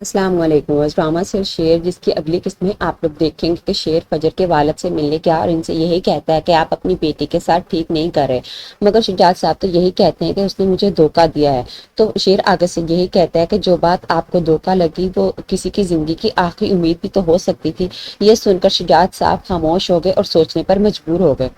السلام علیکم۔ Drama cell شیر جس کی اگلی قسط میں آپ لوگ دیکھیں گے کہ شیر فجر کے والد سے ملنے گیا اور ان سے یہی کہتا ہے کہ آپ اپنی بیٹی کے ساتھ ٹھیک نہیں کر رہے، مگر شجاعت صاحب تو یہی کہتے ہیں کہ اس نے مجھے دھوکہ دیا ہے۔ تو شیر آگے سے یہی کہتا ہے کہ جو بات آپ کو دھوکہ لگی وہ کسی کی زندگی کی آخری امید بھی تو ہو سکتی تھی۔ یہ سن کر شجاعت صاحب خاموش ہو گئے اور سوچنے پر مجبور ہو گئے۔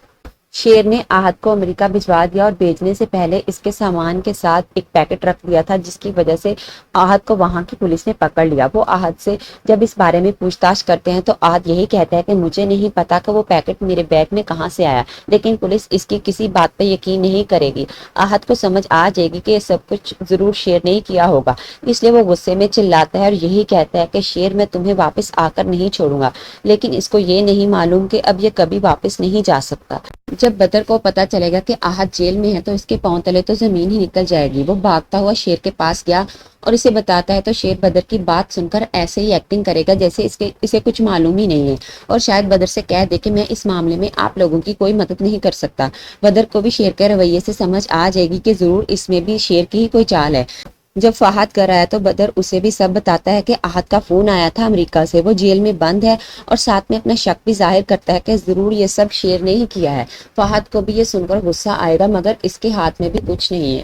شیر نے آہد کو امریکہ بھجوا دیا اور بھیجنے سے پہلے اس کے سامان کے ساتھ ایک پیکٹ رکھ دیا تھا، جس کی وجہ سے آہد کو وہاں کی پولیس نے پکڑ لیا۔ وہ آہد سے جب اس بارے میں پوچھ تاچھ کرتے ہیں تو آہد یہی کہتا ہے کہ مجھے نہیں پتا کہ وہ پیکٹ میرے بیگ میں کہاں سے آیا، لیکن پولیس اس کی کسی بات پہ یقین نہیں کرے گی۔ آہد کو سمجھ آ جائے گی کہ یہ سب کچھ ضرور شیر نے ہی کیا ہوگا، اس لیے وہ غصے میں چلاتا ہے اور یہی کہتا ہے کہ شیر میں تمہیں واپس آ کر نہیں چھوڑوں گا، لیکن اس کو یہ نہیں معلوم کہ اب یہ کبھی واپس نہیں جا سکتا۔ جب بدر کو پتا چلے گا کہ آہد جیل میں ہے تو اس کے پاؤں تلے تو زمین ہی نکل جائے گی۔ وہ بھاگتا ہوا شیر کے پاس گیا اور اسے بتاتا ہے تو شیر بدر کی بات سن کر ایسے ہی ایکٹنگ کرے گا جیسے اسے کچھ معلوم ہی نہیں ہے، اور شاید بدر سے کہہ دے کہ میں اس معاملے میں آپ لوگوں کی کوئی مدد نہیں کر سکتا۔ بدر کو بھی شیر کے رویے سے سمجھ آ جائے گی کہ ضرور اس میں بھی شیر کی ہی کوئی چال ہے۔ جب فہد گھر آیا تو بدر اسے بھی سب بتاتا ہے کہ آہد کا فون آیا تھا امریکہ سے، وہ جیل میں بند ہے، اور ساتھ میں اپنا شک بھی ظاہر کرتا ہے کہ ضرور یہ سب شیر نے ہی کیا ہے۔ فہد کو بھی یہ سن کر غصہ آئے گا، مگر اس کے ہاتھ میں بھی کچھ نہیں ہے۔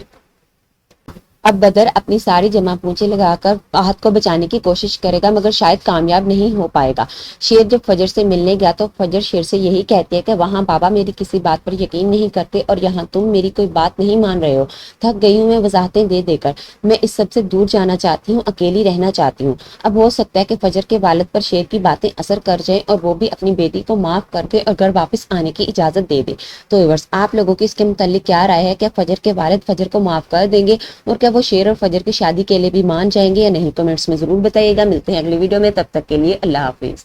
اب بدر اپنی ساری جمع پونجی لگا کر آہد کو بچانے کی کوشش کرے گا، مگر شاید کامیاب نہیں ہو پائے گا۔ شیر جب فجر سے ملنے گیا تو فجر شیر سے یہی کہتی ہے کہ وہاں بابا میری کسی بات پر یقین نہیں کرتے اور یہاں تم میری کوئی بات نہیں مان رہے ہو۔ تھک گئی ہوں میں وضاحتیں دے دے کر، میں اس سب سے دور جانا چاہتی ہوں، اکیلی رہنا چاہتی ہوں۔ اب ہو سکتا ہے کہ فجر کے والد پر شیر کی باتیں اثر کر جائیں اور وہ بھی اپنی بیٹی کو معاف کر کے اور گھر واپس آنے کی اجازت دے دے۔ تو ویورز، آپ لوگوں کی اس کے متعلق کیا رائے ہے؟ کیا فجر کے والد فجر کو معاف کر دیں گے، اور کیا وہ شیر اور فجر کی شادی کے لیے بھی مان جائیں گے یا نہیں؟ کمنٹس میں ضرور بتائیے گا۔ ملتے ہیں اگلی ویڈیو میں، تب تک کے لیے اللہ حافظ۔